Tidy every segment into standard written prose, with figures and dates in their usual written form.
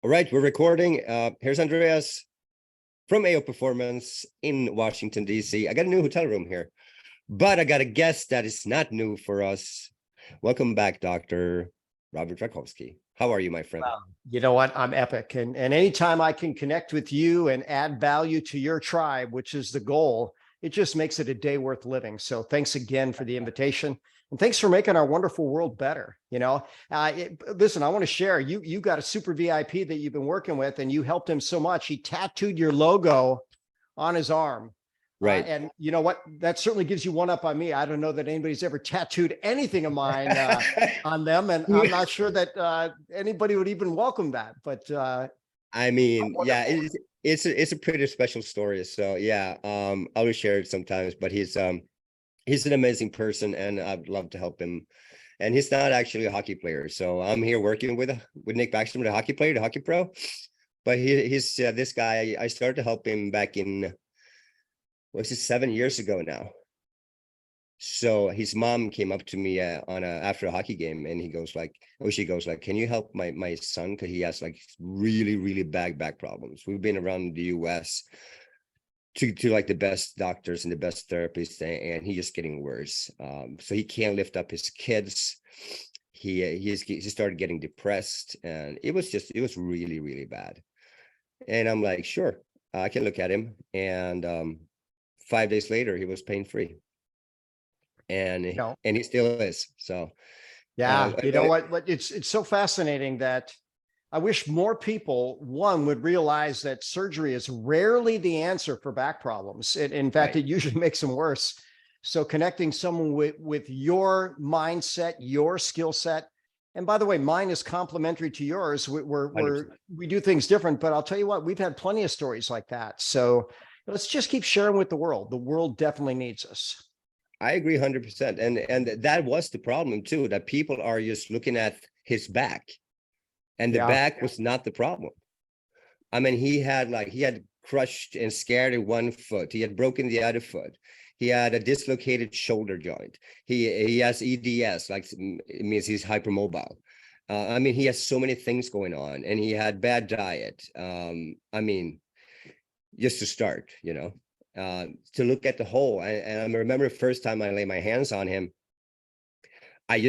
All right, we're recording. Here's Andreas from AO Performance in Washington, D.C. I got a new hotel room here, but I got a guest that is not new for us. Welcome back, Dr. Robert Rakowski. How are you, my friend? You know what? I'm epic. And anytime I can connect with you and add value to your tribe, which is the goal, it just makes it a day worth living. So thanks again for the invitation. And thanks for making our wonderful world better. Listen, I want to share, you got a super VIP that you've been working with, and you helped him so much. He tattooed your logo on his arm. Right. And you know what? That certainly gives you one up on me. I don't know that anybody's ever tattooed anything of mine on them. And I'm not sure that anybody would even welcome that. But I mean, yeah, it's a pretty special story. So yeah, I will share it sometimes, but he's an amazing person and I'd love to help him. And he's not actually a hockey player. So I'm here working with Nick Backstrom, the hockey player, the hockey pro. But he's this guy. I started to help him back in, was it 7 years ago now? So his mom came up to me after a hockey game, and she goes like, can you help my son? Because he has like really, really bad back problems. We've been around the US to like the best doctors and the best therapists, and he's just getting worse. So he can't lift up his kids. He started getting depressed, and it was really, really bad. And I'm like, sure, I can look at him. And 5 days later, he was pain-free. And he still is. So yeah, you know what? It's so fascinating that I wish more people, one, would realize that surgery is rarely the answer for back problems. In fact, It usually makes them worse. So connecting someone with your mindset, your skill set, and by the way, mine is complementary to yours. We do things different, but I'll tell you what, we've had plenty of stories like that. So let's just keep sharing with the world. The world definitely needs us. I agree 100%. And that was the problem too, that people are just looking at his back, and the back was not the problem. I mean, he had crushed and scarred one foot. He had broken the other foot. He had a dislocated shoulder joint. He has EDS, like it means he's hypermobile. I mean, he has so many things going on, and he had bad diet. I mean, just to start, to look at the whole. And I remember the first time I laid my hands on him, I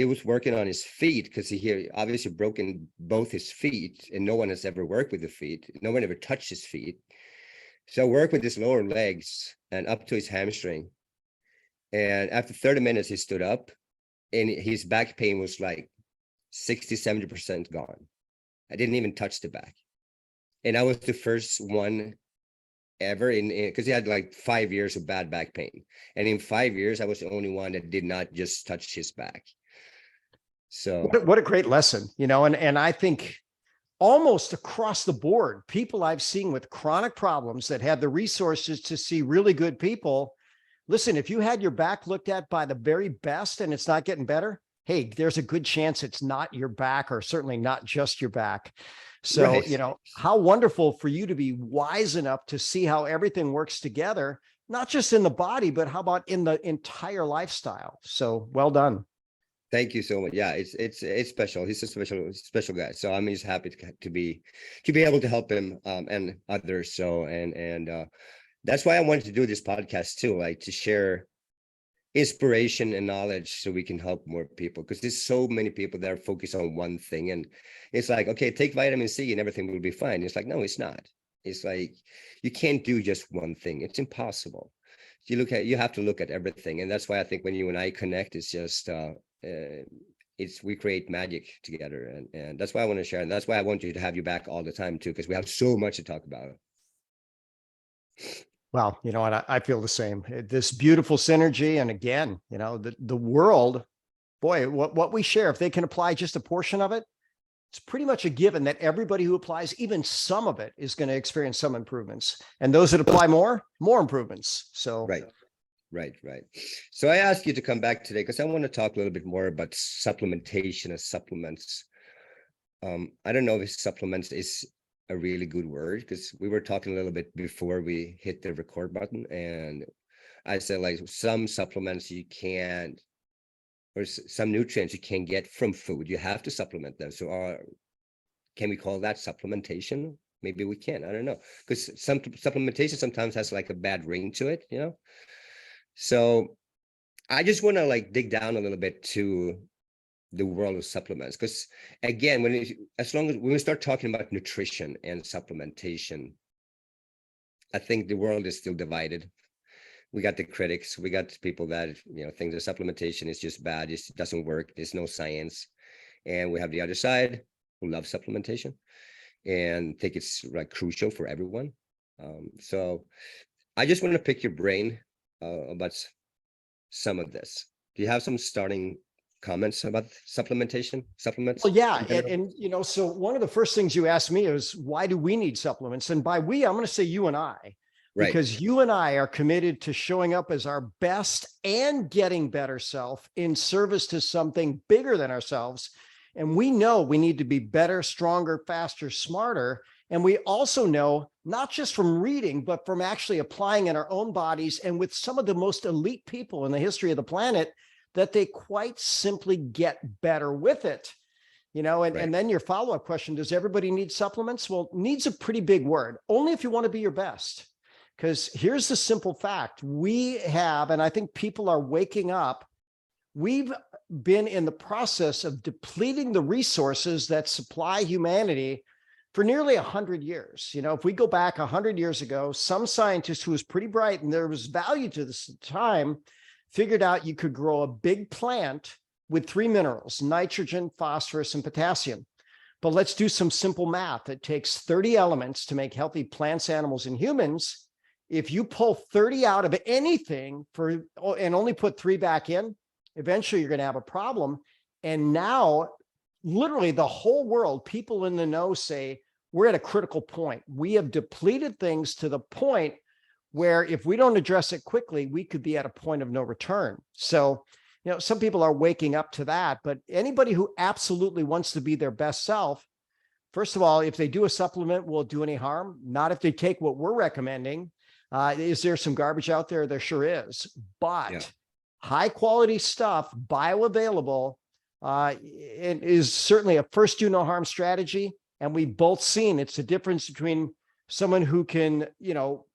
was working on his feet, because he obviously broken both his feet, and no one has ever worked with the feet. No one ever touched his feet. So I worked with his lower legs and up to his hamstring. And after 30 minutes, he stood up, and his back pain was like 60-70% gone. I didn't even touch the back. And I was the first one ever because he had like 5 years of bad back pain, and in 5 years I was the only one that did not just touch his back. So what a great lesson, and I think almost across the board, people I've seen with chronic problems that have the resources to see really good people. Listen, if you had your back looked at by the very best and it's not getting better, hey, there's a good chance it's not your back, or certainly not just your back. So, how wonderful for you to be wise enough to see how everything works together, not just in the body, but how about in the entire lifestyle. So well done. Thank you so much. Yeah, it's special. He's a special guy. So I'm just happy to be able to help him and others. So and that's why I wanted to do this podcast too, like to share inspiration and knowledge so we can help more people, because there's so many people that are focused on one thing, and it's like, okay, take vitamin C and everything will be fine. It's like, no, it's not. It's like, you can't do just one thing. It's impossible. You have to look at everything. And that's why I think when you and I connect, it's just we create magic together, and that's why I want to share, and that's why I want you to have you back all the time too, because we have so much to talk about. Well, you know what, I feel the same. This beautiful synergy. And again, the world, boy, what we share, if they can apply just a portion of it, it's pretty much a given that everybody who applies even some of it is going to experience some improvements. And those that apply more improvements. So Right. So I asked you to come back today because I want to talk a little bit more about supplementation and supplements. I don't know if supplements is a really good word, because we were talking a little bit before we hit the record button, and I said like some supplements you can't, or some nutrients you can't get from food, you have to supplement them. So can we call that supplementation? Maybe we can. I don't know, because some supplementation sometimes has like a bad ring to it, you know. So I just want to like dig down a little bit to the world of supplements, because again, as long as when we start talking about nutrition and supplementation, I think the world is still divided. We got the critics, we got people that, you know, think the supplementation is just bad, it doesn't work, there's no science. And we have the other side who love supplementation and think it's like crucial for everyone. So I just want to pick your brain about some of this. Do you have some starting comments about supplementation, supplements? Well, yeah. And, you know, so one of the first things you asked me is, why do we need supplements? And by we, I'm going to say you and I, Right. because you and I are committed to showing up as our best and getting better self in service to something bigger than ourselves. And we know we need to be better, stronger, faster, smarter. And we also know, not just from reading, but from actually applying in our own bodies and with some of the most elite people in the history of the planet, that they quite simply get better with it. You know, and then your follow-up question, does everybody need supplements? Well, needs a pretty big word, only if you want to be your best. Because here's the simple fact. We have, and I think people are waking up, we've been in the process of depleting the resources that supply humanity for nearly 100 years. You know, if we go back 100 years ago, some scientist who was pretty bright, and there was value to this at the time, figured out you could grow a big plant with 3 minerals, nitrogen, phosphorus, and potassium. But let's do some simple math. It takes 30 elements to make healthy plants, animals, and humans. If you pull 30 out of anything and only put 3 back in, eventually you're going to have a problem. And now, literally the whole world, people in the know say, we're at a critical point. We have depleted things to the point where if we don't address it quickly, we could be at a point of no return. So, you know, some people are waking up to that, but anybody who absolutely wants to be their best self, first of all, if they do a supplement, will it do any harm? Not if they take what we're recommending. Is there some garbage out there? There sure is, but high quality stuff, bioavailable, it is certainly a first do no harm strategy. And we've both seen it's the difference between someone who can, you know,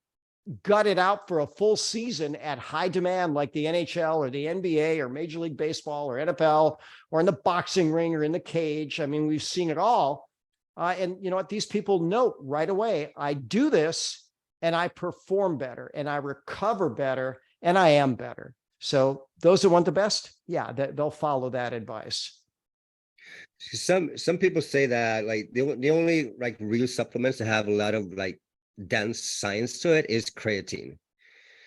gut it out for a full season at high demand, like the NHL or the NBA or Major League Baseball or NFL, or in the boxing ring or in the cage. I mean, we've seen it all. And you know what? These people know right away, I do this and I perform better and I recover better and I am better. So those who want the best, yeah, they'll follow that advice. Some people say that like the only like real supplements that have a lot of like dense science to it is creatine.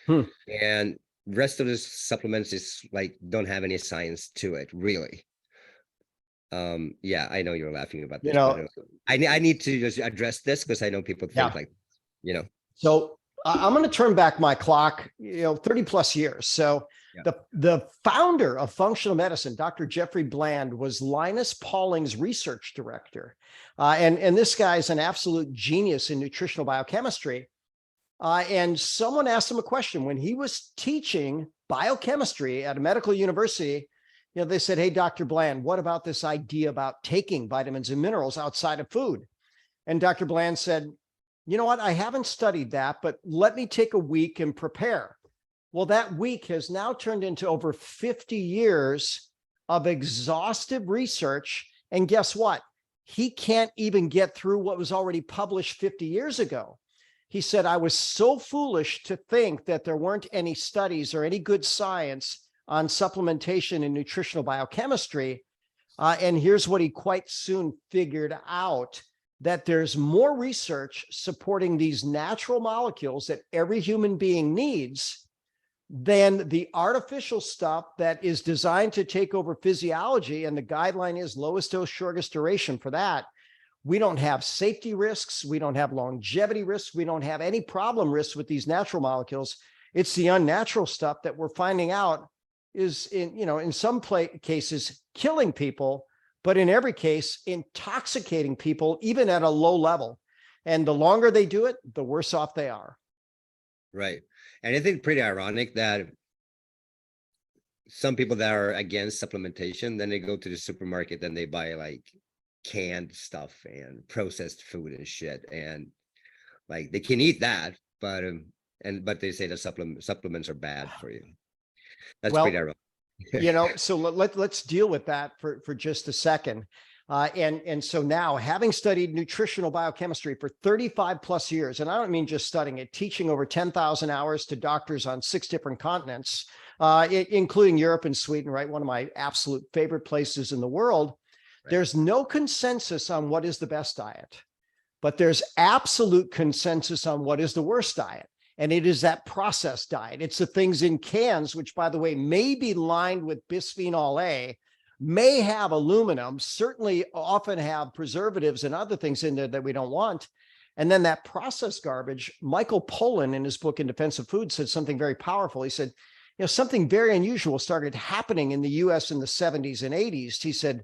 And rest of the supplements is like don't have any science to it, really. Yeah, I know you're laughing about this, but I need to just address this because I know people think like, you know. So I'm going to turn back my clock, 30 plus years. So the founder of functional medicine, Dr. Jeffrey Bland, was Linus Pauling's research director. And this guy's an absolute genius in nutritional biochemistry. And someone asked him a question when he was teaching biochemistry at a medical university. They said, hey, Dr. Bland, what about this idea about taking vitamins and minerals outside of food? And Dr. Bland said, you know what? I haven't studied that, but let me take a week and prepare. Well, that week has now turned into over 50 years of exhaustive research. And guess what? He can't even get through what was already published 50 years ago. He said, I was so foolish to think that there weren't any studies or any good science on supplementation and nutritional biochemistry. And here's what he quite soon figured out, that there's more research supporting these natural molecules that every human being needs than the artificial stuff that is designed to take over physiology. And the guideline is lowest dose, shortest duration for that. We don't have safety risks. We don't have longevity risks. We don't have any problem risks with these natural molecules. It's the unnatural stuff that we're finding out is in some cases killing people, but in every case, intoxicating people, even at a low level. And the longer they do it, the worse off they are. Right. And I think pretty ironic that some people that are against supplementation, then they go to the supermarket and they buy like canned stuff and processed food and shit, and like they can eat that, but but they say the supplements are bad for you. That's pretty Well, ironic. so let's deal with that for just a second. And so now, having studied nutritional biochemistry for 35 plus years, and I don't mean just studying it, teaching over 10,000 hours to doctors on 6 different continents, including Europe and Sweden, right? One of my absolute favorite places in the world. Right. There's no consensus on what is the best diet, but there's absolute consensus on what is the worst diet. And it is that processed diet. It's the things in cans, which, by the way, may be lined with bisphenol A, may have aluminum, certainly often have preservatives and other things in there that we don't want. And then that processed garbage, Michael Pollan in his book In Defense of Food said something very powerful. He said, something very unusual started happening in the US in the 70s and 80s. He said,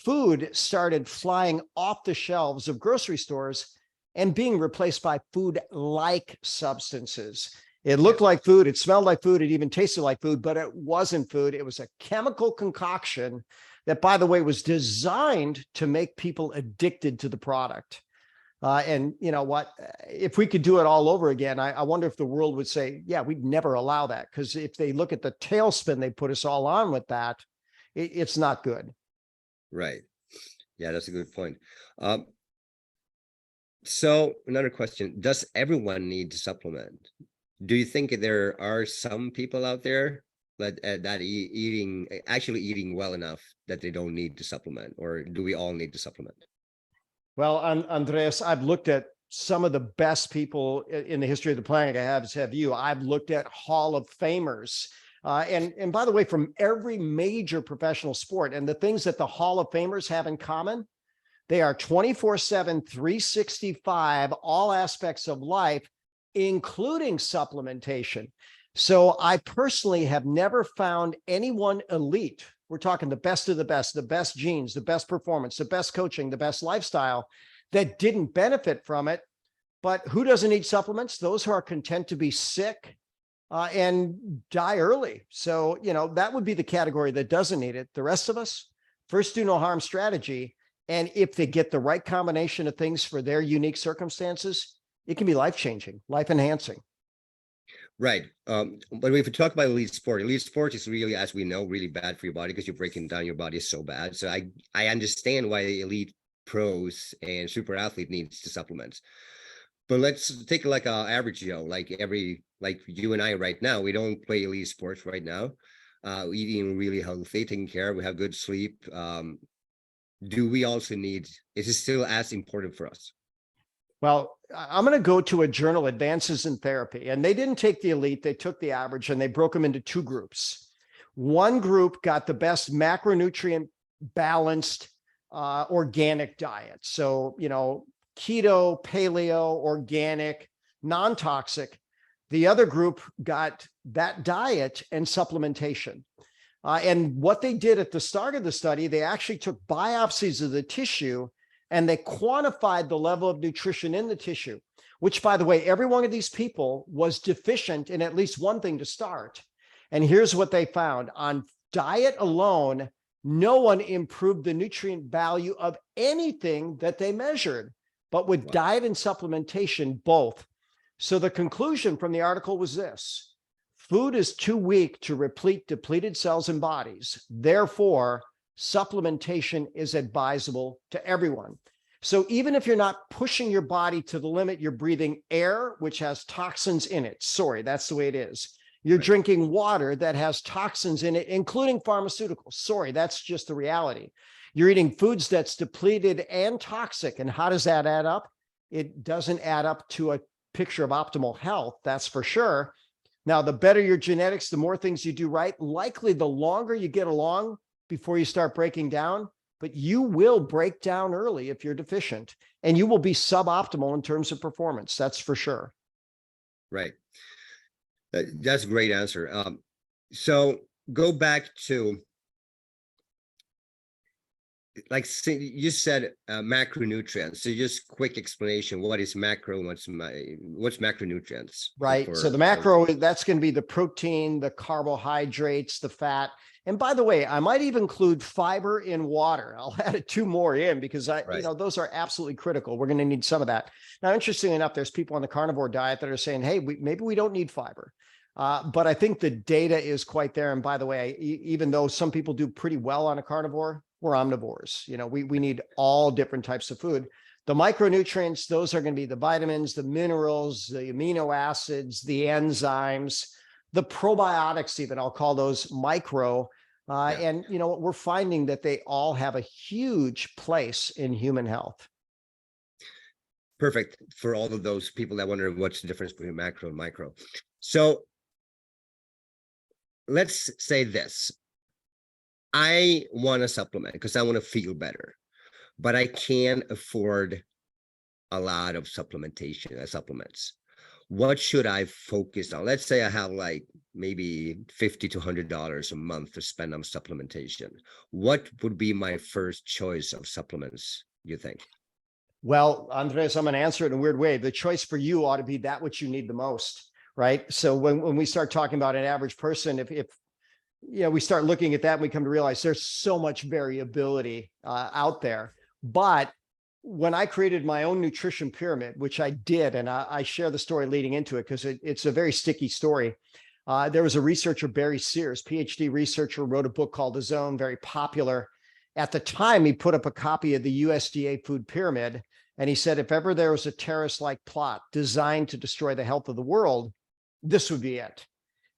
food started flying off the shelves of grocery stores and being replaced by food-like substances. It looked like food, it smelled like food, it even tasted like food, but it wasn't food. It was a chemical concoction that, by the way, was designed to make people addicted to the product. And you know what? If we could do it all over again, I wonder if the world would say, yeah, we'd never allow that. Because if they look at the tailspin they put us all on with that, it's not good. Right. Yeah, that's a good point. So another question, does everyone need to supplement? Do you think there are some people out there that actually eating well enough that they don't need to supplement, or do we all need to supplement? Well, Andreas, I've looked at some of the best people in the history of the planet. Have you? I've looked at Hall of Famers. And by the way, from every major professional sport, and the things that the Hall of Famers have in common, they are 24/7, 365, all aspects of life, including supplementation. So I personally have never found anyone elite. We're talking the best of the best genes, the best performance, the best coaching, the best lifestyle, that didn't benefit from it. But who doesn't need supplements? Those who are content to be sick and die early. So, that would be the category that doesn't need it. The rest of us, first do no harm strategy. And if they get the right combination of things for their unique circumstances, it can be life-changing, life-enhancing. Right. But if we talk about elite sport is really, as we know, really bad for your body because you're breaking down your body so bad. So I understand why the elite pros and super athlete needs to supplement. But let's take like an average Joe, like you and I right now, we don't play elite sports right now. Eating really healthy, taking care, we have good sleep. Do we also need, is it still as important for us? Well, I'm going to go to a journal, Advances in Therapy, and they didn't take the elite, they took the average, and they broke them into 2 groups. One group got the best macronutrient balanced organic diet. So, keto, paleo, organic, non-toxic. The other group got that diet and supplementation. And what they did at the start of the study, they actually took biopsies of the tissue and they quantified the level of nutrition in the tissue, which, by the way, every one of these people was deficient in at least one thing to start. And here's what they found. On diet alone, no one improved the nutrient value of anything that they measured, but with diet and supplementation, both. So the conclusion from the article was this: food is too weak to replete depleted cells and bodies. Therefore, supplementation is advisable to everyone. So even if you're not pushing your body to the limit, you're breathing air, which has toxins in it. Sorry, that's the way it is. You're drinking water that has toxins in it, including pharmaceuticals. Sorry, that's just the reality. You're eating foods that's depleted and toxic. And how does that add up? It doesn't add up to a picture of optimal health, that's for sure. Now, the better your genetics, the more things you do right, likely the longer you get along before you start breaking down, but you will break down early if you're deficient, and you will be suboptimal in terms of performance. That's for sure. Right. That's a great answer. So go back to, like you said, macronutrients. So just quick explanation: what is macro? What's macronutrients? Right. So the macro, that's going to be the protein, the carbohydrates, the fat. And by the way, I might even include fiber in water. I'll add 2 more in because those are absolutely critical. We're going to need some of that. Now, interestingly enough, there's people on the carnivore diet that are saying, hey, maybe we don't need fiber. But I think the data is quite there. And by the way, even though some people do pretty well on a carnivore, we're omnivores. We need all different types of food. The micronutrients, those are going to be the vitamins, the minerals, the amino acids, the enzymes, the probiotics, even I'll call those micro. And we're finding that they all have a huge place in human health. Perfect for all of those people that wonder what's the difference between macro and micro. So let's say this. I want to supplement because I want to feel better, but I can't afford a lot of supplements. What should I focus on? Let's say I have like maybe $50 to $100 a month to spend on supplementation. What would be my first choice of supplements, you think? Well, Andres, I'm going to answer it in a weird way. The choice for you ought to be that which you need the most, right? So when we start talking about an average person, if we start looking at that and we come to realize there's so much variability out there. But when I created my own nutrition pyramid, which I did, and I share the story leading into it because it's a very sticky story. There was a researcher, Barry Sears, PhD researcher, wrote a book called The Zone, very popular. At the time, he put up a copy of the USDA food pyramid, and he said, if ever there was a terrorist-like plot designed to destroy the health of the world, this would be it.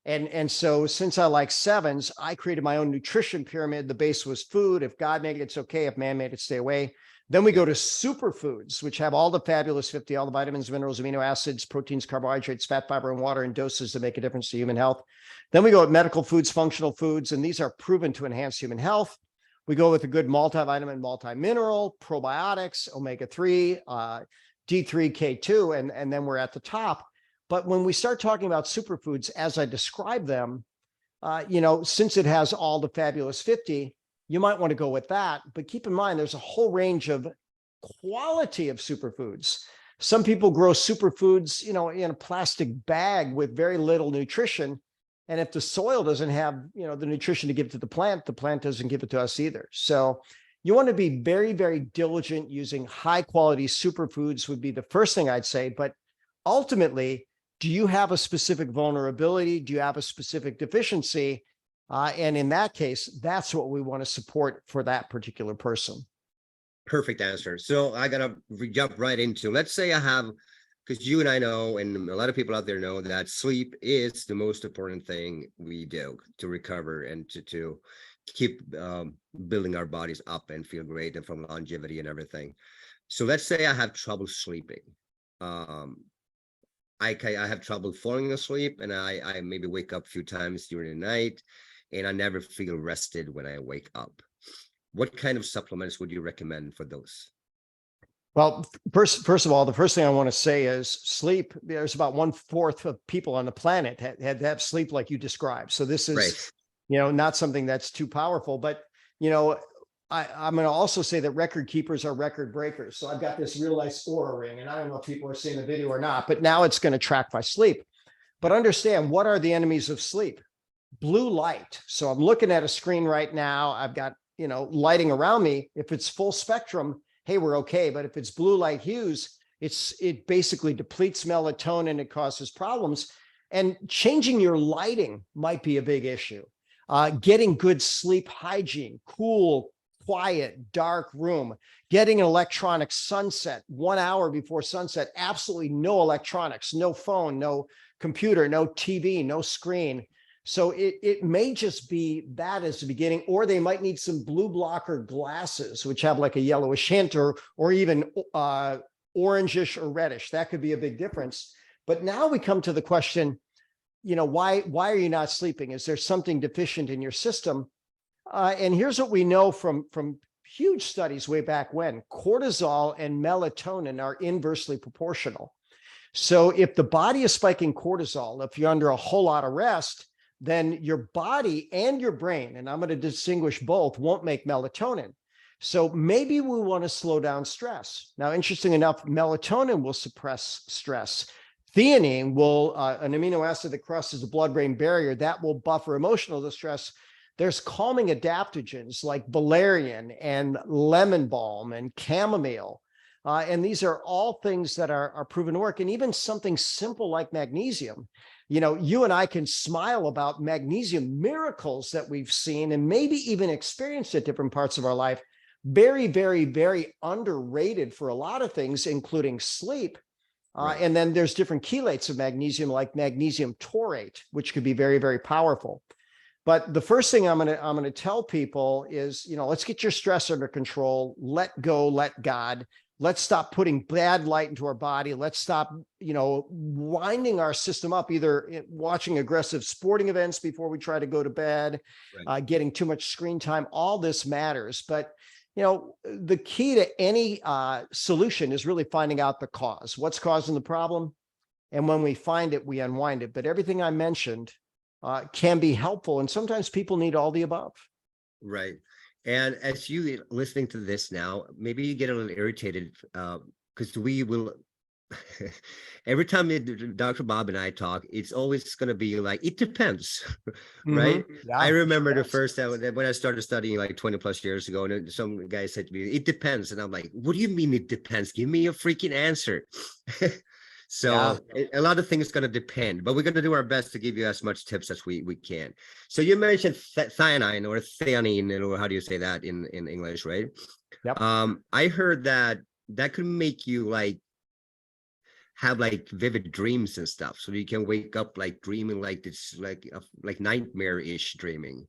And so since I like sevens, I created my own nutrition pyramid. The base was food. If God made it, it's okay. If man made it, stay away. Then we go to superfoods, which have all the fabulous 50, all the vitamins, minerals, amino acids, proteins, carbohydrates, fat, fiber, and water in doses that make a difference to human health. Then we go with medical foods, functional foods, and these are proven to enhance human health. We go with a good multivitamin, multimineral, probiotics, omega-3, D3, K2, and then we're at the top. But when we start talking about superfoods, as I describe them, since it has all the fabulous 50, you might want to go with that. But keep in mind, there's a whole range of quality of superfoods. Some people grow superfoods, in a plastic bag with very little nutrition. And if the soil doesn't have, the nutrition to give to the plant doesn't give it to us either. So you want to be very, very diligent. Using high quality superfoods would be the first thing I'd say. But ultimately, do you have a specific vulnerability? Do you have a specific deficiency? And in that case, that's what we want to support for that particular person. Perfect answer. So I gotta jump right into, let's say I have, because you and I know, and a lot of people out there know, that sleep is the most important thing we do to recover and to keep building our bodies up and feel great, and from longevity and everything. So let's say I have trouble sleeping. I have trouble falling asleep, and I maybe wake up a few times during the night, and I never feel rested when I wake up. What kind of supplements would you recommend for those? Well, first of all, the first thing I want to say is sleep. There's about 1/4 of people on the planet had to have sleep like you described. So this is, right, not something that's too powerful. But, I'm going to also say that record keepers are record breakers. So I've got this real nice Oura ring, and I don't know if people are seeing the video or not, but now it's going to track my sleep. But understand, what are the enemies of sleep? Blue light. So I'm looking at a screen right now. I've got, lighting around me. If it's full spectrum, hey, we're okay. But if it's blue light hues, it basically depletes melatonin. It causes problems. And changing your lighting might be a big issue. Getting good sleep hygiene, cool, quiet, dark room, getting an electronic sunset 1 hour before sunset, absolutely no electronics, no phone, no computer, no TV, no screen. So it may just be that as the beginning, or they might need some blue blocker glasses, which have like a yellowish hint, or even orangish or reddish. That could be a big difference. But now we come to the question, why are you not sleeping? Is there something deficient in your system? And here's what we know from huge studies way back when: cortisol and melatonin are inversely proportional. So if the body is spiking cortisol, if you're under a whole lot of rest, then your body and your brain, and I'm going to distinguish both, won't make melatonin. So maybe we want to slow down stress. Now, interesting enough, melatonin will suppress stress. Theanine will, an amino acid that crosses the blood-brain barrier, that will buffer emotional distress. There's calming adaptogens like valerian and lemon balm and chamomile. And these are all things that are proven to work. And even something simple like magnesium. You know, you and I can smile about magnesium miracles that we've seen and maybe even experienced at different parts of our life. Very, very, very underrated for a lot of things, including sleep. Right. And then there's different chelates of magnesium, like magnesium taurate, which could be very, very powerful. But the first thing I'm going to tell people is, you know, let's get your stress under control. Let go, let God. Let's stop putting bad light into our body. Let's stop, you know, winding our system up, either watching aggressive sporting events before we try to go to bed, right. Getting too much screen time. All this matters. But, you know, the key to any solution is really finding out the cause. What's causing the problem? And when we find it, we unwind it. But everything I mentioned can be helpful. And sometimes people need all the above. Right. And as you listening to this now, maybe you get a little irritated because we will, every time Dr. Bob and I talk, it's always going to be like, it depends, right? Yeah, I remember the first time when I started studying like 20 plus years ago, and some guy said to me, it depends. And I'm like, what do you mean it depends? Give me a freaking answer. So yeah. A lot of things going to depend, but we're going to do our best to give you as much tips as we can. So you mentioned theanine or theanine, or how do you say that in English, right? Yep. I heard that could make you like have like vivid dreams and stuff. So you can wake up like dreaming like this, like nightmare-ish dreaming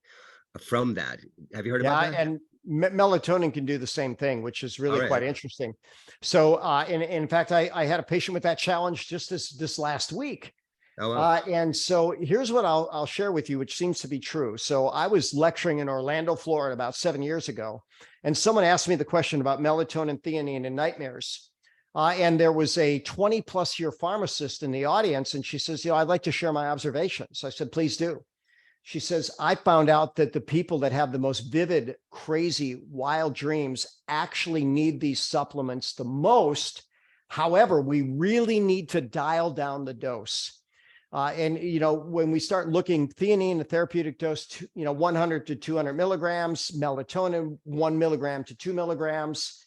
from that. Have you heard about that? And melatonin can do the same thing, which is really quite interesting. So in fact, I had a patient with that challenge just this last week. Oh, wow. And so here's what I'll share with you, which seems to be true. So I was lecturing in Orlando, Florida about 7 years ago, and someone asked me the question about melatonin, theanine, and nightmares. And there was a 20 plus year pharmacist in the audience, and she says, you know, I'd like to share my observations. I said, please do. She says, I found out that the people that have the most vivid, crazy, wild dreams actually need these supplements the most. However, we really need to dial down the dose. And, you know, when we start looking, theanine, a therapeutic dose, 100 to 200 milligrams, melatonin, 1 milligram to 2 milligrams.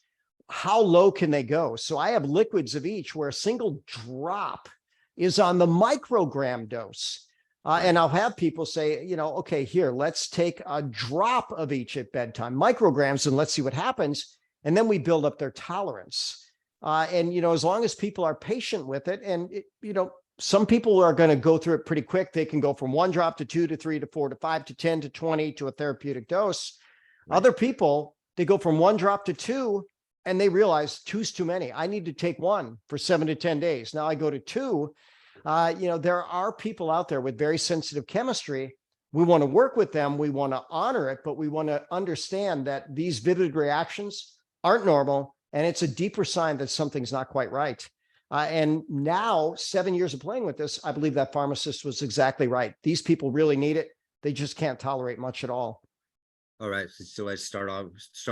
How low can they go? So I have liquids of each where a single drop is on the microgram dose. And I'll have people say, you know, okay, here, let's take a drop of each at bedtime, micrograms, and let's see what happens. And then we build up their tolerance. And, you know, as long as people are patient with it, and, you know, some people are going to go through it pretty quick. They can go from 1 drop to 2 to 3 to 4 to 5 to 10 to 20 to a therapeutic dose. Right. Other people, they go from 1 drop to 2, and they realize 2's too many. I need to take 1 for 7 to 10 days. Now I go to 2. You know, there are people out there with very sensitive chemistry. We want to work with them. We want to honor it, but we want to understand that these vivid reactions aren't normal. And it's a deeper sign that something's not quite right. And now 7 years of playing with this, I believe that pharmacist was exactly right. These people really need it. They just can't tolerate much at all. All right. So let's start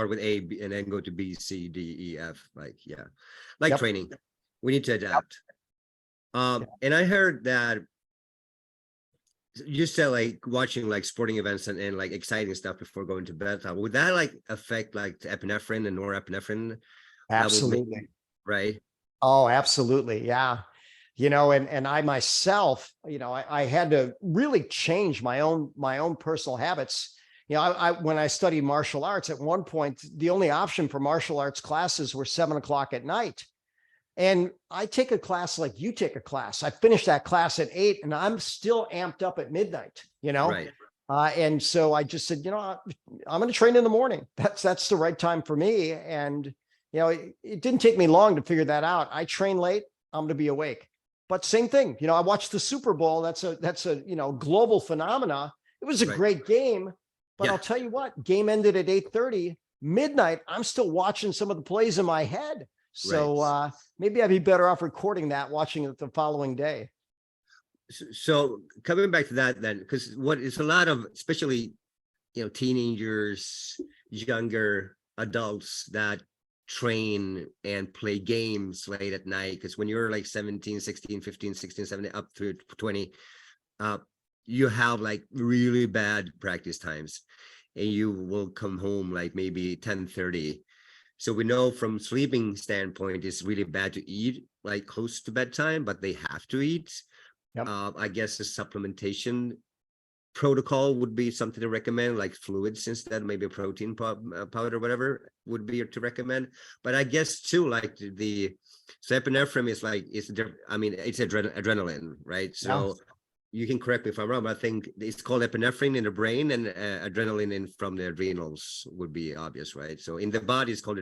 with A and then go to B, C, D, E, F. Like, yeah, like yep. Training. We need to adapt. Yep. And I heard that you said like watching like sporting events and like exciting stuff before going to bed. Would that like affect like the epinephrine and norepinephrine? Absolutely. Right. Oh, absolutely. Yeah. You know, and I myself, you know, I had to really change my own personal habits. You know, I when I studied martial arts, at one point, the only option for martial arts classes were 7 o'clock at night. And I take a class like you take a class. I finished that class at 8 and I'm still amped up at midnight, you know? Right. And so I just said, you know, I'm going to train in the morning. That's the right time for me. And, you know, it didn't take me long to figure that out. I train late, I'm going to be awake. But same thing, you know, I watched the Super Bowl. That's a, you know, global phenomena. It was a great game, but I'll tell you what, game ended at 8:30, midnight. I'm still watching some of the plays in my head. So maybe I'd be better off recording that, watching it the following day. So coming back to that then, because what is a lot of, especially, you know, teenagers, younger adults that train and play games late at night, because when you're like 17, 16, 15, 16, 17, up through 20, you have like really bad practice times and you will come home like maybe 10:30. So we know from sleeping standpoint, it's really bad to eat like close to bedtime, but they have to eat. Yep. I guess the supplementation protocol would be something to recommend, like fluids instead, maybe a protein powder, whatever would be to recommend. But I guess too, like so epinephrine is like, I mean, it's adrenaline, right? So you can correct me if I'm wrong, but I think it's called epinephrine in the brain, and adrenaline from the adrenals would be obvious, right? So in the body, it's called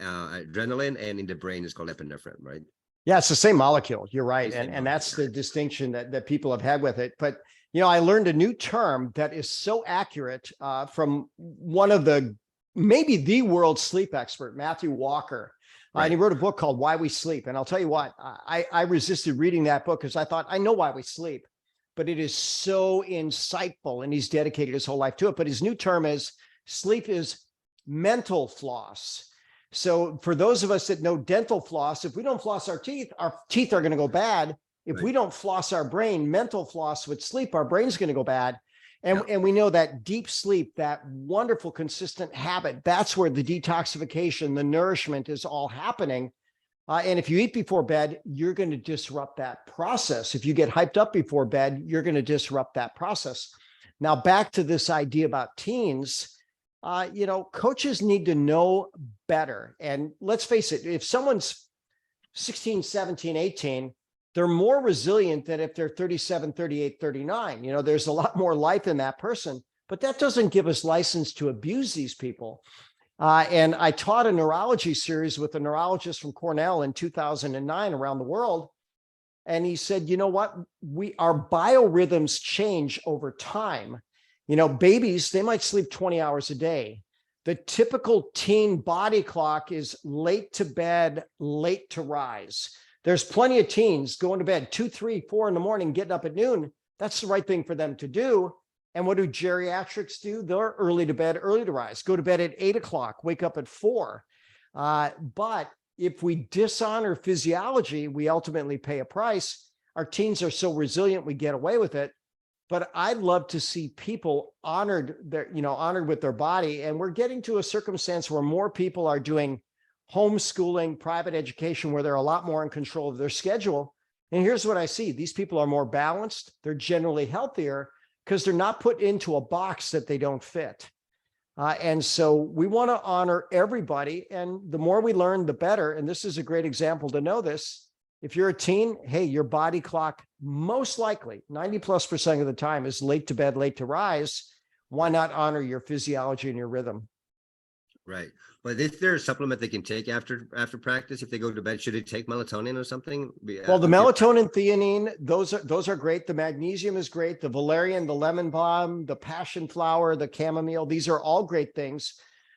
adrenaline, and in the brain, it's called epinephrine, right? Yeah, it's the same molecule. You're right. Same And that's the distinction that people have had with it. But, you know, I learned a new term that is so accurate from one of maybe the world sleep expert, Matthew Walker. And he wrote a book called Why We Sleep. And I'll tell you what, I resisted reading that book because I thought, I know why we sleep, but it is so insightful, and he's dedicated his whole life to it. But his new term is sleep is mental floss. So for those of us that know dental floss, if we don't floss our teeth are going to go bad. If we don't floss our brain, mental floss with sleep, our brain's going to go bad. And we know that deep sleep, that wonderful, consistent habit, that's where the detoxification, the nourishment is all happening. And if you eat before bed, you're going to disrupt that process. If you get hyped up before bed, you're going to disrupt that process. Now, back to this idea about teens, you know, coaches need to know better. And let's face it, if someone's 16, 17, 18, they're more resilient than if they're 37, 38, 39. You know, there's a lot more life in that person, but that doesn't give us license to abuse these people. And I taught a neurology series with a neurologist from Cornell in 2009 around the world. And he said, you know what, our biorhythms change over time. You know, babies, they might sleep 20 hours a day. The typical teen body clock is late to bed, late to rise. There's plenty of teens going to bed 2, 3, 4 in the morning, getting up at noon. That's the right thing for them to do. And what do geriatrics do? They're early to bed, early to rise. Go to bed at 8 o'clock, wake up at 4. But if we dishonor physiology, we ultimately pay a price. Our teens are so resilient, we get away with it. But I'd love to see people honored with their body. And we're getting to a circumstance where more people are doing homeschooling, private education, where they're a lot more in control of their schedule. And here's what I see. These people are more balanced. They're generally healthier because they're not put into a box that they don't fit. And so we want to honor everybody. And the more we learn, the better. And this is a great example to know this. If you're a teen, hey, your body clock most likely 90+% of the time is late to bed, late to rise. Why not honor your physiology and your rhythm? Right. But is there a supplement they can take after practice if they go to bed? Should they take melatonin or something? Well, the melatonin, theanine, those are great. The magnesium is great. The valerian, the lemon balm, the passion flower, the chamomile, these are all great things.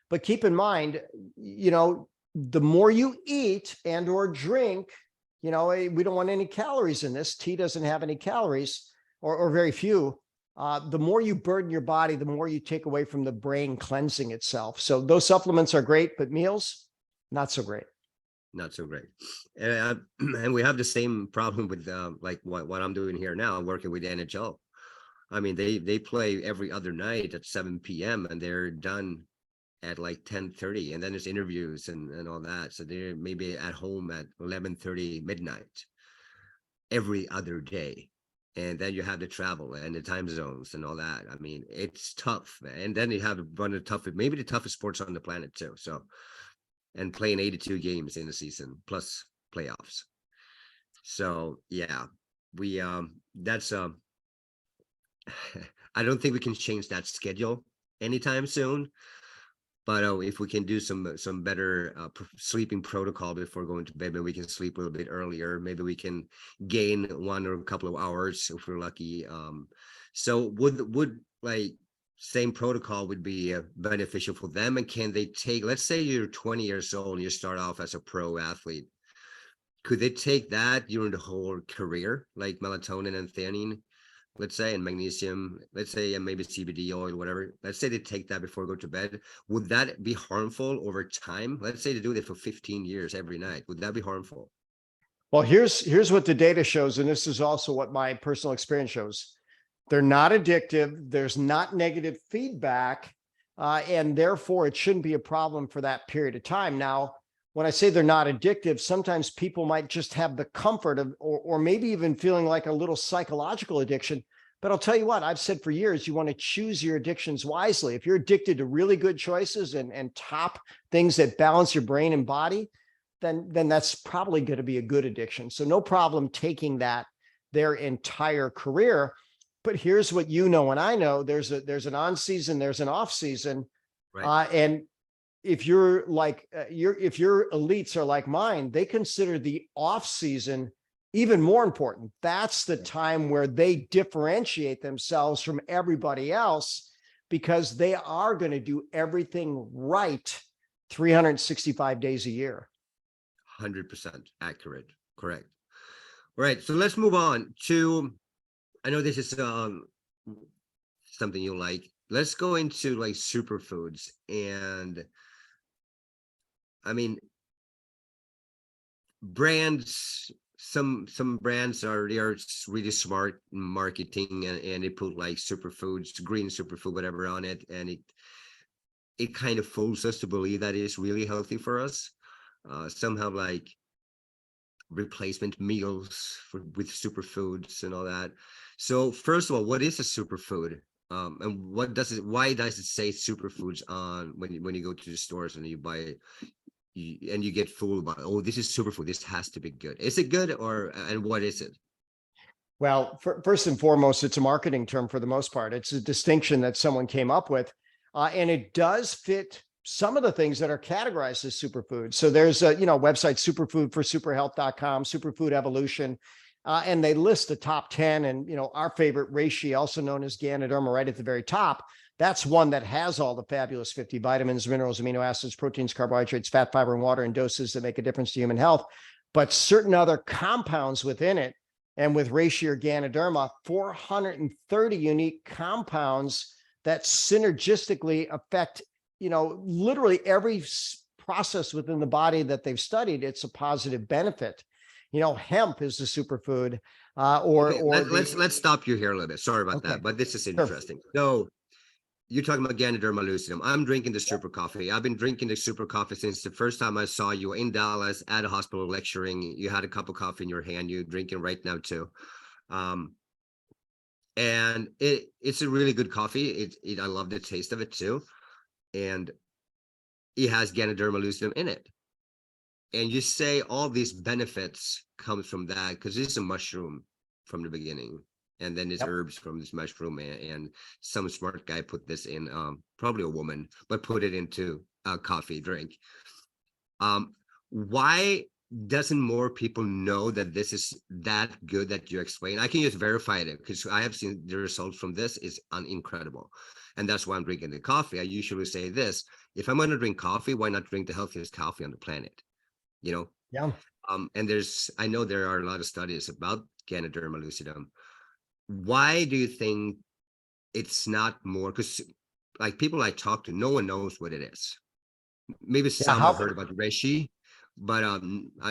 But keep in mind, you know, the more you eat and or drink, you know, we don't want any calories in this. Tea doesn't have any calories or very few. The more you burden your body, the more you take away from the brain cleansing itself. So those supplements are great, but meals, not so great. Not so great. And we have the same problem with like what I'm doing here now. I'm working with the NHL. I mean, they play every other night at 7 p.m. and they're done at like 10:30, and then there's interviews and all that. So they're maybe at home at 11:30 midnight every other day. And then you have the travel and the time zones and all that. I mean, it's tough. And then you have one of the toughest, maybe the toughest sports on the planet too. So, and playing 82 games in a season plus playoffs. So yeah, we that's I don't think we can change that schedule anytime soon. But if we can do some better sleeping protocol before going to bed, maybe we can sleep a little bit earlier. Maybe we can gain 1 or a couple of hours if we're lucky. So would like same protocol would be beneficial for them? And can they take, let's say you're 20 years old and you start off as a pro athlete, could they take that during the whole career, like melatonin and theanine? Let's say, and magnesium, let's say, and maybe CBD oil, whatever. Let's say they take that before they go to bed. Would that be harmful over time? Let's say they do it for 15 years every night. Would that be harmful? Well, here's what the data shows, and this is also what my personal experience shows. They're not addictive. There's not negative feedback, and therefore it shouldn't be a problem for that period of time. Now, when I say they're not addictive, sometimes people might just have the comfort of, or maybe even feeling like a little psychological addiction. But I'll tell you what, I've said for years, you want to choose your addictions wisely. If you're addicted to really good choices and top things that balance your brain and body, then that's probably going to be a good addiction. So no problem taking that their entire career. But here's what you know and I know: there's an on season, there's an off season, Right. and if you're like if your elites are like mine, they consider the off season even more important. That's the time where they differentiate themselves from everybody else, because they are going to do everything right 365 days a year. 100% accurate. Correct. All right. So let's move on to, I know this is something you like. Let's go into like superfoods. And I mean, brands, some brands are really smart in marketing, and they put like superfoods, green superfood, whatever on it, and it kind of fools us to believe that it's really healthy for us. Some have like replacement meals with superfoods and all that. So first of all, what is a superfood? And why does it say superfoods on when you go to the stores and you buy it, and you get fooled by, oh, this is superfood, this has to be good? Is it good, and what is it? Well, first and foremost, it's a marketing term for the most part. It's a distinction that someone came up with, and it does fit some of the things that are categorized as superfoods. So there's a website, superfood4superhealth.com, Superfood Evolution, and they list the top 10. And our favorite reishi, also known as Ganoderma, right at the very top. That's one that has all the fabulous 50 vitamins, minerals, amino acids, proteins, carbohydrates, fat, fiber, and water in doses that make a difference to human health. But certain other compounds within it, and with reishi or Ganoderma, 430 unique compounds that synergistically affect literally every process within the body that they've studied. It's a positive benefit. Hemp is a superfood. Let's stop you here a little bit. Sorry about that, but this is interesting. So you're talking about Ganoderma lucidum. I'm drinking the super coffee. I've been drinking the super coffee since the first time I saw you in Dallas at a hospital lecturing. You had a cup of coffee in your hand. You're drinking right now too. And it's a really good coffee. I love the taste of it too. And it has Ganoderma lucidum in it. And you say all these benefits comes from that because it's a mushroom from the beginning. And then there's herbs from this mushroom, and some smart guy put this in, probably a woman, but put it into a coffee drink. Why doesn't more people know that this is that good that you explain? I can just verify it because I have seen the results from this is incredible. And that's why I'm drinking the coffee. I usually say this: if I'm going to drink coffee, why not drink the healthiest coffee on the planet? Yeah. And I know there are a lot of studies about Ganoderma lucidum. Why do you think it's not more? Because like people I talk to, no one knows what it is. Maybe some have heard about reishi, but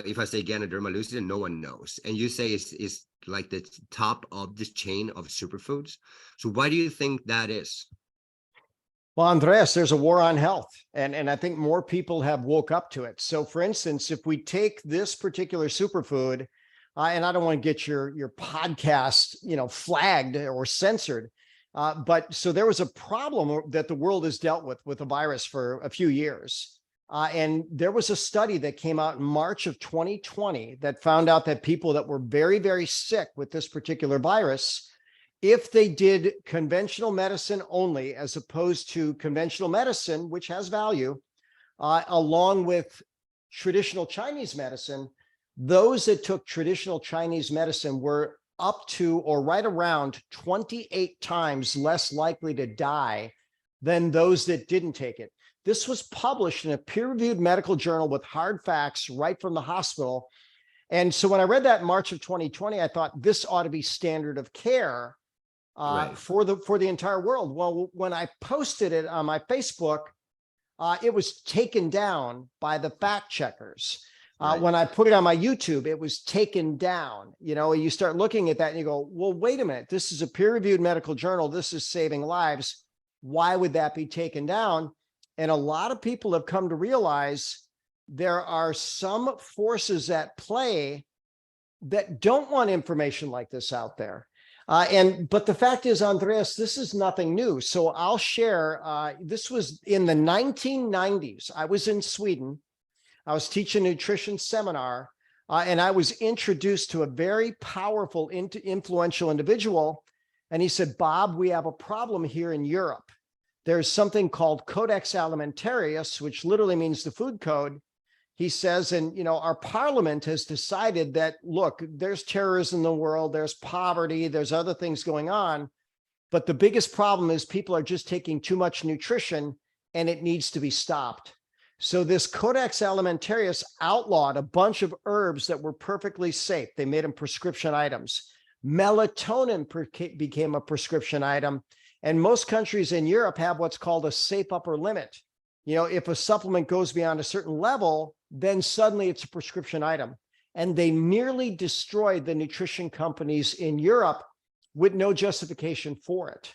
if I say Ganoderma lucidum, no one knows. And you say it's like the top of this chain of superfoods. So why do you think that is? Well, Andreas, there's a war on health, and I think more people have woke up to it. So for instance, if we take this particular superfood, and I don't want to get your podcast, flagged or censored, but so there was a problem that the world has dealt with a virus for a few years. And there was a study that came out in March of 2020 that found out that people that were very, very sick with this particular virus, if they did conventional medicine only, as opposed to conventional medicine, which has value, along with traditional Chinese medicine, those that took traditional Chinese medicine were up to or right around 28 times less likely to die than those that didn't take it. This was published in a peer-reviewed medical journal with hard facts right from the hospital. And so when I read that in March of 2020, I thought this ought to be standard of care for the entire world. Well, when I posted it on my Facebook, it was taken down by the fact checkers. When I put it on my YouTube, it was taken down. You know, you start looking at that and you go, well, wait a minute, this is a peer-reviewed medical journal. This is saving lives. Why would that be taken down? And a lot of people have come to realize there are some forces at play that don't want information like this out there. But the fact is, Andreas, this is nothing new. So I'll share, this was in the 1990s. I was in Sweden. I was teaching a nutrition seminar, and I was introduced to a very powerful, influential individual. And he said, Bob, we have a problem here in Europe. There's something called Codex Alimentarius, which literally means the food code. He says, and you know, our parliament has decided that, look, there's terrorism in the world, there's poverty, there's other things going on. But the biggest problem is people are just taking too much nutrition and it needs to be stopped. So this Codex Alimentarius outlawed a bunch of herbs that were perfectly safe. They made them prescription items. Melatonin became a prescription item. And most countries in Europe have what's called a safe upper limit. You know, if a supplement goes beyond a certain level, then suddenly it's a prescription item. And they nearly destroyed the nutrition companies in Europe with no justification for it.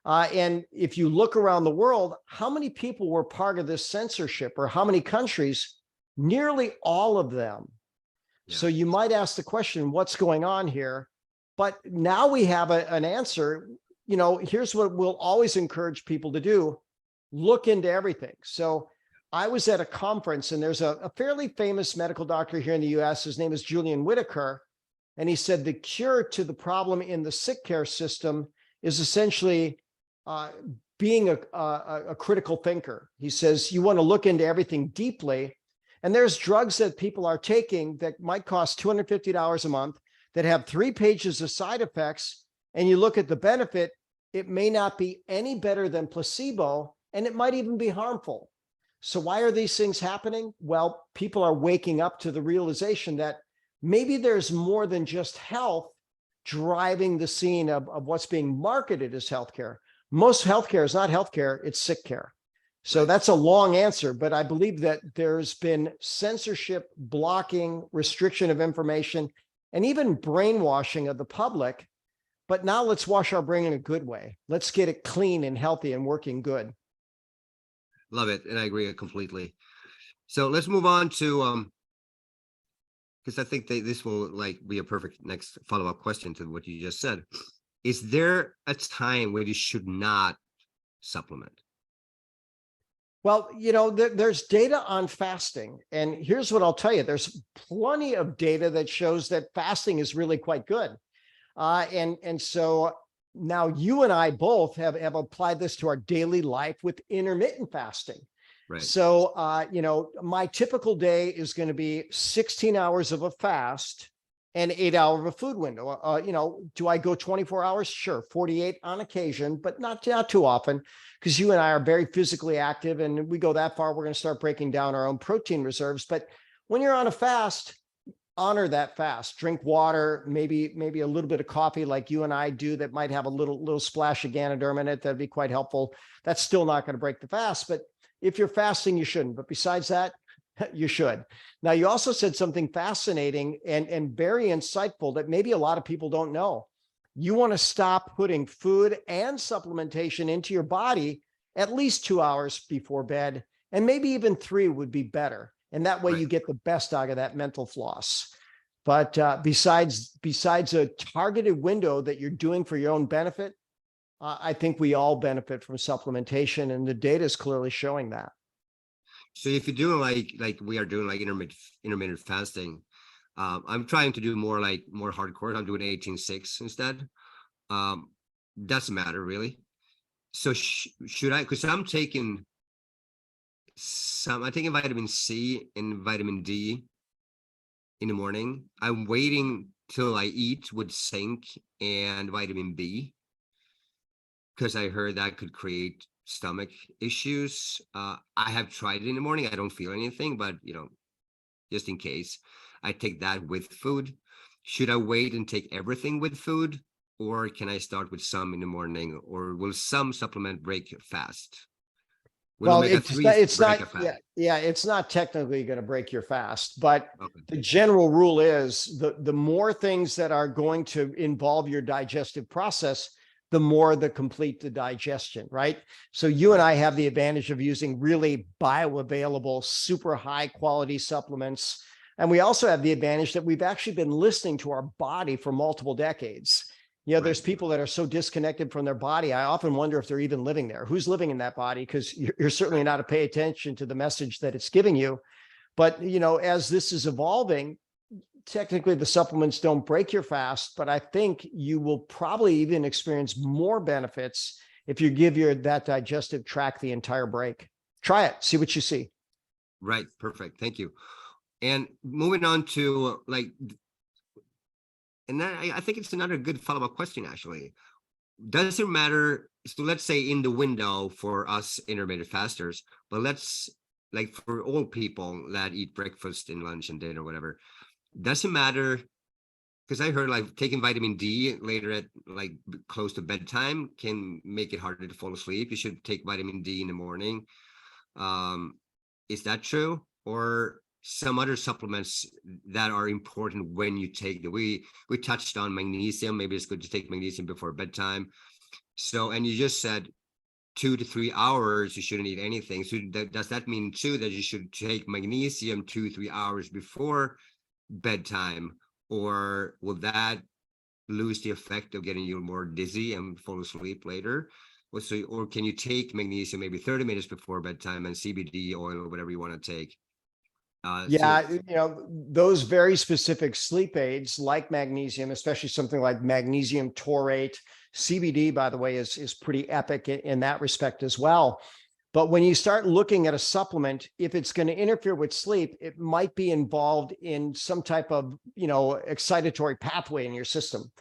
And if you look around the world, how many people were part of this censorship, or how many countries? Nearly all of them. Yeah. So you might ask the question, what's going on here? But now we have an answer. You know, here's what we'll always encourage people to do. Look into everything. So I was at a conference, and there's a fairly famous medical doctor here in the US. His name is Julian Whitaker. And he said the cure to the problem in the sick care system is essentially being a critical thinker. He says you want to look into everything deeply. And there's drugs that people are taking that might cost $250 a month that have 3 pages of side effects. And you look at the benefit, it may not be any better than placebo, and it might even be harmful. So why are these things happening? Well, people are waking up to the realization that maybe there's more than just health driving the scene of what's being marketed as healthcare. Most healthcare is not healthcare, it's sick care. So that's a long answer, but I believe that there's been censorship, blocking, restriction of information, and even brainwashing of the public. But now let's wash our brain in a good way. Let's get it clean and healthy and working good. Love it. And I agree completely. So let's move on to, because I think this will be a perfect next follow-up question to what you just said. Is there a time where you should not supplement? Well, you know, there's data on fasting. And here's what I'll tell you. There's plenty of data that shows that fasting is really quite good. And so now you and I both have applied this to our daily life with intermittent fasting. Right. So, you know, my typical day is going to be 16 hours of a fast and 8 hours of a food window. You know, do I go 24 hours? Sure. 48 on occasion, but not too often, because you and I are very physically active, and we go that far, we're going to start breaking down our own protein reserves. But when you're on a fast, honor that fast. Drink water, maybe a little bit of coffee like you and I do that might have a little splash of Ganoderm in it. That'd be quite helpful. That's still not going to break the fast, but if you're fasting, you shouldn't. But besides that, you should. Now, you also said something fascinating and very insightful that maybe a lot of people don't know. You want to stop putting food and supplementation into your body at least 2 hours before bed, and maybe even 3 would be better. And that way you get the best out of that mental floss. But besides a targeted window that you're doing for your own benefit, I think we all benefit from supplementation, and the data is clearly showing that. So if you're doing like we are doing intermittent fasting, I'm trying to do more hardcore. I'm doing 18-6 instead. Doesn't matter really. So should I? Because I'm taking vitamin C and vitamin D in the morning. I'm waiting till I eat with zinc and vitamin B, because I heard that could create stomach issues. I have tried it in the morning. I don't feel anything, but you know, just in case, I take that with food. Should I wait and take everything with food, or can I start with some in the morning, or will some supplement break fast? Well, omega it's 3s not, it's break not, a fast. yeah, it's not technically going to break your fast, but Okay. the general rule is the more things that are going to involve your digestive process, the more the complete the digestion, right? So you and I have the advantage of using really bioavailable, super high quality supplements. And we also have the advantage that we've actually been listening to our body for multiple decades. You know, there's people that are so disconnected from their body. I often wonder if they're even living there. Who's living in that body? Because you're certainly not to pay attention to the message that it's giving you. But, you know, as this is evolving, technically the supplements don't break your fast, but I think you will probably even experience more benefits if you give that digestive tract the entire break. Try it, see what you see. Right. Perfect. Thank you. And moving on to like, and then I think it's another good follow-up question, actually. Does it matter? So let's say in the window for us intermittent fasters, but let's like for old people that eat breakfast and lunch and dinner or whatever, does it matter? Because I heard like taking vitamin D later at like close to bedtime can make it harder to fall asleep. You should take vitamin D in the morning. Is that true? Or some other supplements that are important when you take the, we touched on magnesium. Maybe it's good to take magnesium before bedtime. So, and you just said 2 to 3 hours you shouldn't eat anything. So does that mean too that you should take magnesium 2-3 hours before bedtime, or will that lose the effect of getting you more dizzy and fall asleep later? Or can you take magnesium maybe 30 minutes before bedtime and CBD oil or whatever you want to take? Yeah, you know, those very specific sleep aids like magnesium, especially something like magnesium taurate, CBD, by the way, is pretty epic in that respect as well. But when you start looking at a supplement, if it's going to interfere with sleep, it might be involved in some type of, you know, excitatory pathway in your system.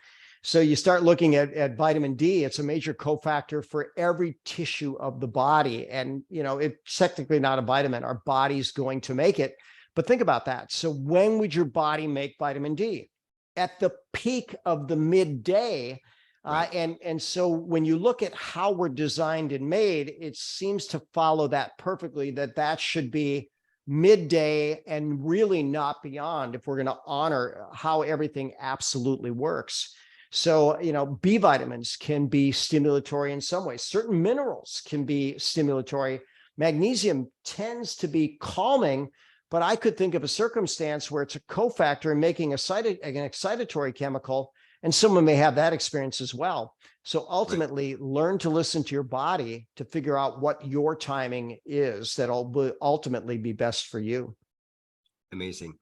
So you start looking at vitamin D, it's a major cofactor for every tissue of the body. And, you know, it's technically not a vitamin. Our body's going to make it. But think about that. So when would your body make vitamin D? At the peak of the midday. Right. And so when you look at how we're designed and made, it seems to follow that perfectly, that should be midday and really not beyond if we're going to honor how everything absolutely works. So, you know, B vitamins can be stimulatory in some ways. Certain minerals can be stimulatory. Magnesium tends to be calming, but I could think of a circumstance where it's a cofactor in making an excitatory chemical, and someone may have that experience as well. So ultimately, learn to listen to your body to figure out what your timing is that'll ultimately be best for you. Amazing.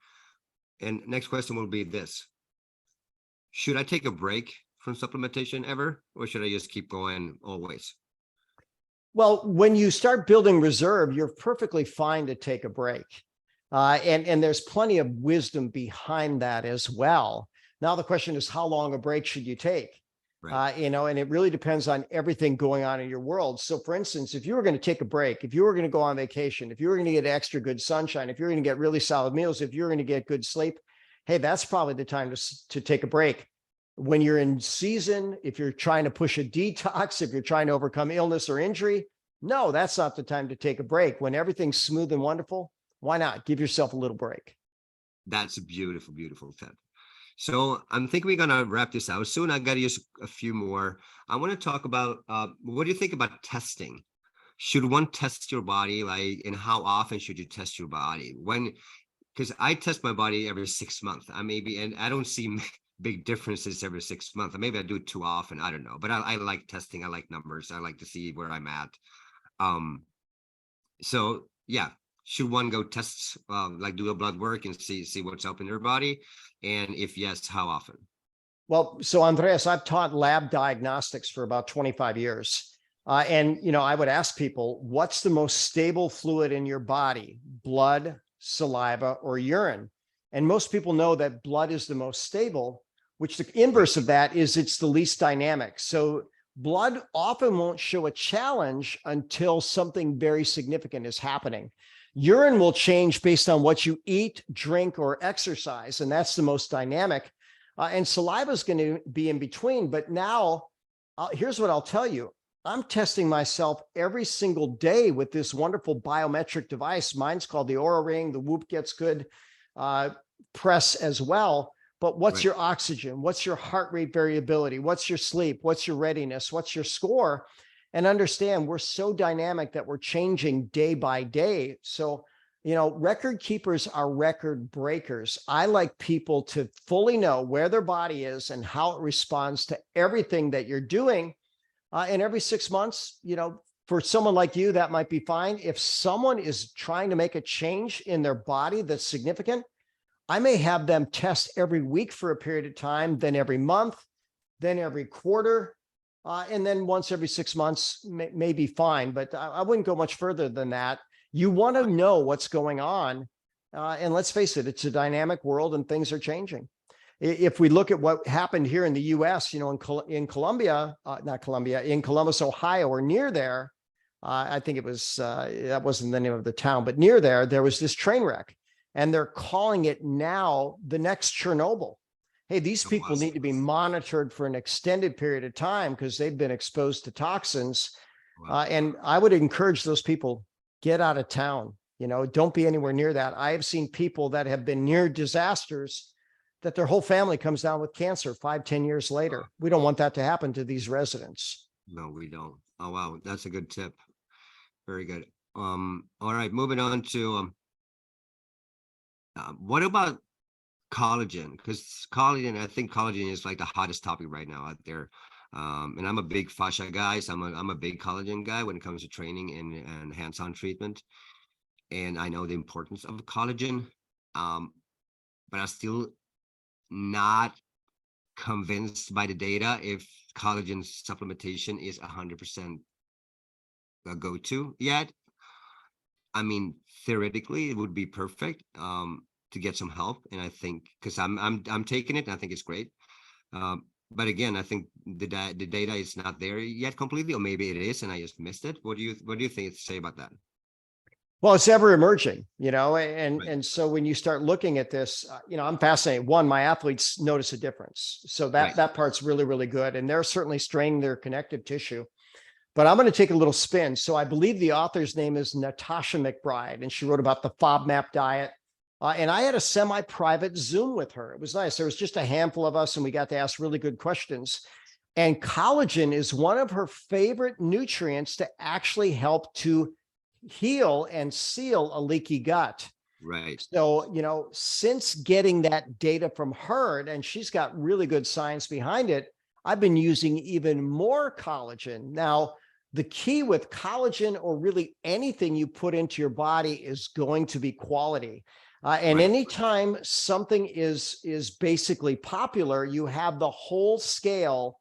And next question will be this. Should I take a break from supplementation ever, or should I just keep going always? Well, when you start building reserve, you're perfectly fine to take a break. And there's plenty of wisdom behind that as well. Now, the question is, how long a break should you take? Right. You know, and it really depends on everything going on in your world. So for instance, if you were going to take a break, if you were going to go on vacation, if you were going to get extra good sunshine, if you're going to get really solid meals, if you're going to get good sleep, hey, that's probably the time to take a break. When you're in season, if you're trying to push a detox, if you're trying to overcome illness or injury, no, that's not the time to take a break. When everything's smooth and wonderful, why not give yourself a little break? That's a beautiful, beautiful tip. So I'm thinking we're going to wrap this out soon. I got to use a few more. I want to talk about, what do you think about testing? Should one test your body, like, and how often should you test your body? Because I test my body every 6 months. And I don't see big differences every 6 months. Maybe I do it too often. I don't know. But I like testing. I like numbers. I like to see where I'm at. So yeah, should one go test, like do a blood work and see what's up in their body? And if yes, how often? Well, so Andreas, I've taught lab diagnostics for about 25 years. And, you know, I would ask people, what's the most stable fluid in your body? Blood, saliva, or urine? And most people know that blood is the most stable, which the inverse of that is it's the least dynamic. So blood often won't show a challenge until something very significant is happening. Urine will change based on what you eat, drink, or exercise, and that's the most dynamic. And saliva is going to be in between. But now, here's what I'll tell you. I'm testing myself every single day with this wonderful biometric device. Mine's called the Aura Ring. The Whoop gets good press as well. But what's your oxygen? What's your heart rate variability? What's your sleep? What's your readiness? What's your score? And understand we're so dynamic that we're changing day by day. So, record keepers are record breakers. I like people to fully know where their body is and how it responds to everything that you're doing. And every 6 months, for someone like you, that might be fine. If someone is trying to make a change in their body that's significant, I may have them test every week for a period of time, then every month, then every quarter, and then once every 6 months may be fine. But I wouldn't go much further than that. You want to know what's going on. And let's face it, it's a dynamic world and things are changing. If we look at what happened here in the US, in Columbia, in Columbus, Ohio, or near there, I think it was, that wasn't the name of the town, but near there was this train wreck. And they're calling it now the next Chernobyl. Hey, these people need to be monitored for an extended period of time because they've been exposed to toxins. And I would encourage those people, get out of town. Don't be anywhere near that. I have seen people that have been near disasters that their whole family comes down with cancer 5-10 years later. We don't want that to happen to these residents. No, we don't. Oh, wow. That's a good tip. Very good. All right, moving on to what about collagen? Because I think collagen is like the hottest topic right now out there. And I'm a big fascia guy, so I'm a big collagen guy when it comes to training and hands-on treatment. And I know the importance of collagen, but I'm still not convinced by the data if collagen supplementation is 100% a go-to yet. I mean, theoretically, it would be perfect to get some help, and I think because I'm taking it, and I think it's great. But again, I think the data is not there yet completely, or maybe it is, and I just missed it. What do you think to say about that? Well, it's ever emerging, and so when you start looking at this, I'm fascinated. One, my athletes notice a difference, so that part's really, really good, and they're certainly straining their connective tissue. But I'm going to take a little spin. So I believe the author's name is Natasha McBride, and she wrote about the FODMAP diet. And I had a semi-private Zoom with her. It was nice. There was just a handful of us, and we got to ask really good questions. And collagen is one of her favorite nutrients to actually help to heal and seal a leaky gut. Right. So, since getting that data from her, and she's got really good science behind it, I've been using even more collagen. Now, the key with collagen, or really anything you put into your body, is going to be quality. And anytime something is basically popular, you have the whole scale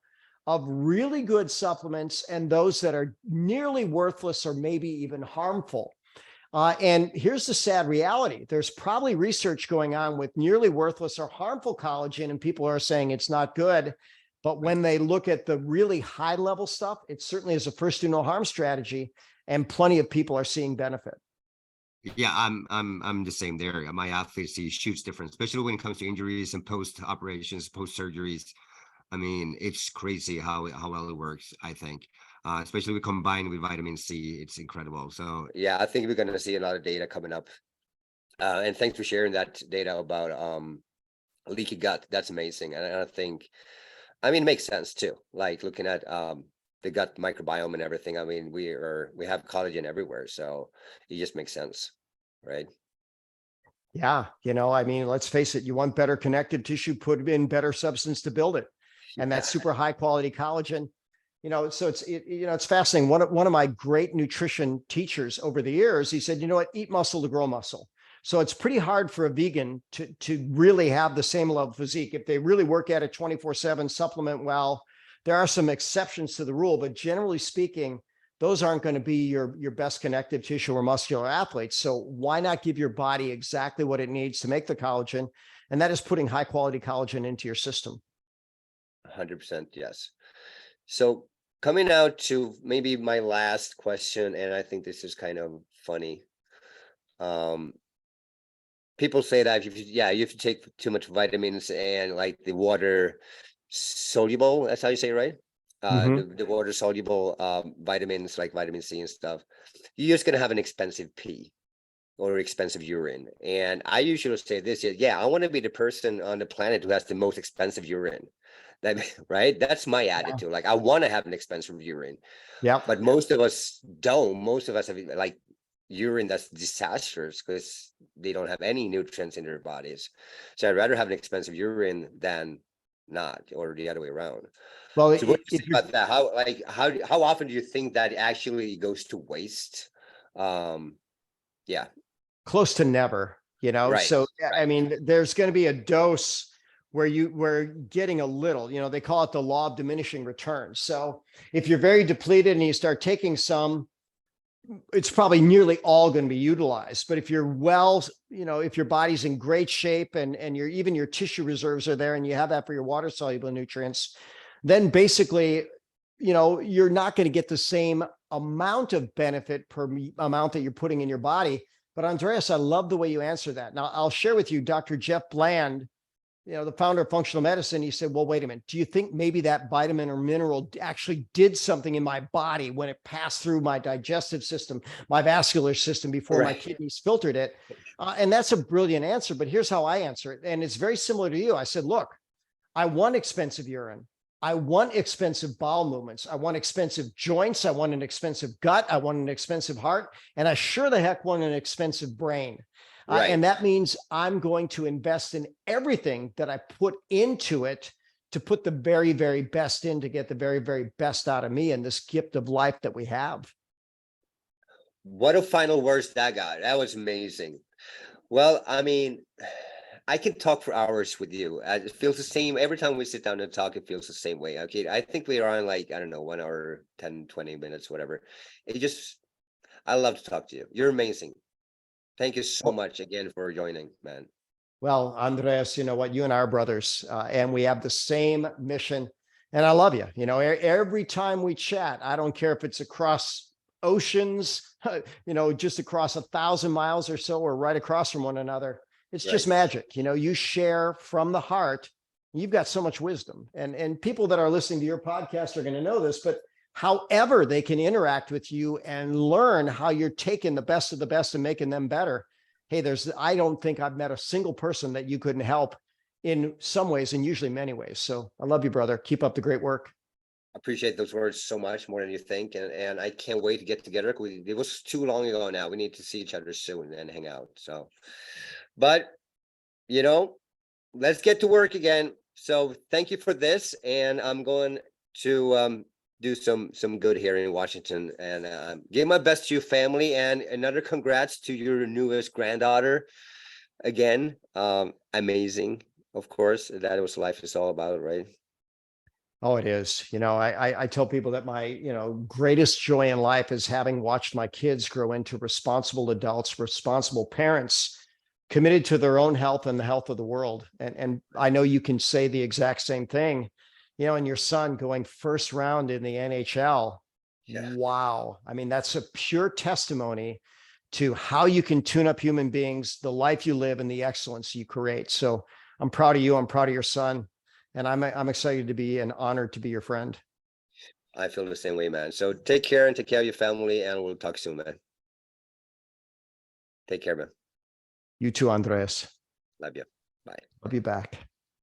of really good supplements and those that are nearly worthless or maybe even harmful. And here's the sad reality. There's probably research going on with nearly worthless or harmful collagen, and people are saying it's not good. But when they look at the really high level stuff, it certainly is a first do no harm strategy, and plenty of people are seeing benefit. Yeah, I'm the same there. My athletes see huge difference, especially when it comes to injuries and post operations, post surgeries. I mean, it's crazy how well it works, I think. Especially we combine with vitamin C, it's incredible. So yeah, I think we're going to see a lot of data coming up. And thanks for sharing that data about leaky gut. That's amazing. And I think, it makes sense too. Like looking at the gut microbiome and everything. I mean, we have collagen everywhere, so it just makes sense, right? Yeah, let's face it. You want better connective tissue, put in better substance to build it, and that's super high quality collagen. So it's fascinating. One of my great nutrition teachers over the years, he said, eat muscle to grow muscle. So it's pretty hard for a vegan to really have the same level of physique. If they really work at it 24/7, supplement well, there are some exceptions to the rule, but generally speaking, those aren't going to be your best connective tissue or muscular athletes. So why not give your body exactly what it needs to make the collagen? And that is putting high quality collagen into your system. 100%, yes. So coming out to maybe my last question, and I think this is kind of funny. People say that you have to take too much vitamins and like the water soluble. That's how you say it, right? the water soluble vitamins like vitamin C and stuff, you're just gonna have an expensive pee or expensive urine. And I usually say this, yeah, I want to be the person on the planet who has the most expensive urine. That right? That's my attitude. Like I want to have an expensive urine. Yeah. But most of us don't. Most of us have like urine that's disastrous because they don't have any nutrients in their bodies. So I'd rather have an expensive urine than not, or the other way around. Well, So what do you think about that? How often do you think that actually goes to waste? Yeah. Close to never, you know? Right. So, I mean, there's going to be a dose where we're getting a little, you know, they call it the law of diminishing returns. So if you're very depleted and you start taking some, it's probably nearly all going to be utilized. But if you're well, you know, if your body's in great shape and even your tissue reserves are there and you have that for your water soluble nutrients, then basically, you know, you're not going to get the same amount of benefit per amount that you're putting in your body. But Andreas, I love the way you answer that. Now I'll share with you, Dr. Jeff Bland, you know, the founder of functional medicine. He said, well, wait a minute. Do you think maybe that vitamin or mineral actually did something in my body when it passed through my digestive system, my vascular system before my kidneys filtered it? And that's a brilliant answer, but here's how I answer it. And it's very similar to you. I said, look, I want expensive urine. I want expensive bowel movements. I want expensive joints. I want an expensive gut. I want an expensive heart. And I sure the heck want an expensive brain. And that means I'm going to invest in everything that I put into it to put the very, very best in to get the very, very best out of me and this gift of life that we have. What a final words that got. That was amazing. Well, I mean, I can talk for hours with you. It feels the same. Every time we sit down and talk, it feels the same way. Okay. I think we are on like, I don't know, 1 hour, 10, 20 minutes, whatever. I love to talk to you. You're amazing. Thank you so much again for joining, man. Well, Andreas, you know what, you and I are brothers, and we have the same mission. And I love you. You know, every time we chat, I don't care if it's across oceans, you know, just across 1,000 miles or so, or right across from one another. It's just magic. You know, you share from the heart. You've got so much wisdom, and people that are listening to your podcast are going to know this, but however they can interact with you and learn how you're taking the best of the best and making them better. Hey, I don't think I've met a single person that you couldn't help in some ways and usually many ways. So I love you, brother. Keep up the great work. I appreciate those words so much, more than you think. And I can't wait to get together. It was too long ago now. We need to see each other soon and hang out. So, but you know, let's get to work again. So thank you for this. And I'm going to, do some good here in Washington, and give my best to your family, and another congrats to your newest granddaughter. Again, amazing, of course. That was life is all about, right? Oh, it is. You know, I tell people that my, you know, greatest joy in life is having watched my kids grow into responsible adults, responsible parents, committed to their own health and the health of the world. And I know you can say the exact same thing. You know, and your son going first round in the NHL. Yeah. Wow. I mean, that's a pure testimony to how you can tune up human beings, the life you live, and the excellence you create. So I'm proud of you. I'm proud of your son. And I'm excited to be and honored to be your friend. I feel the same way, man. So take care and take care of your family, and we'll talk soon, man. Take care, man. You too, Andreas. Love you. Bye. Love you back.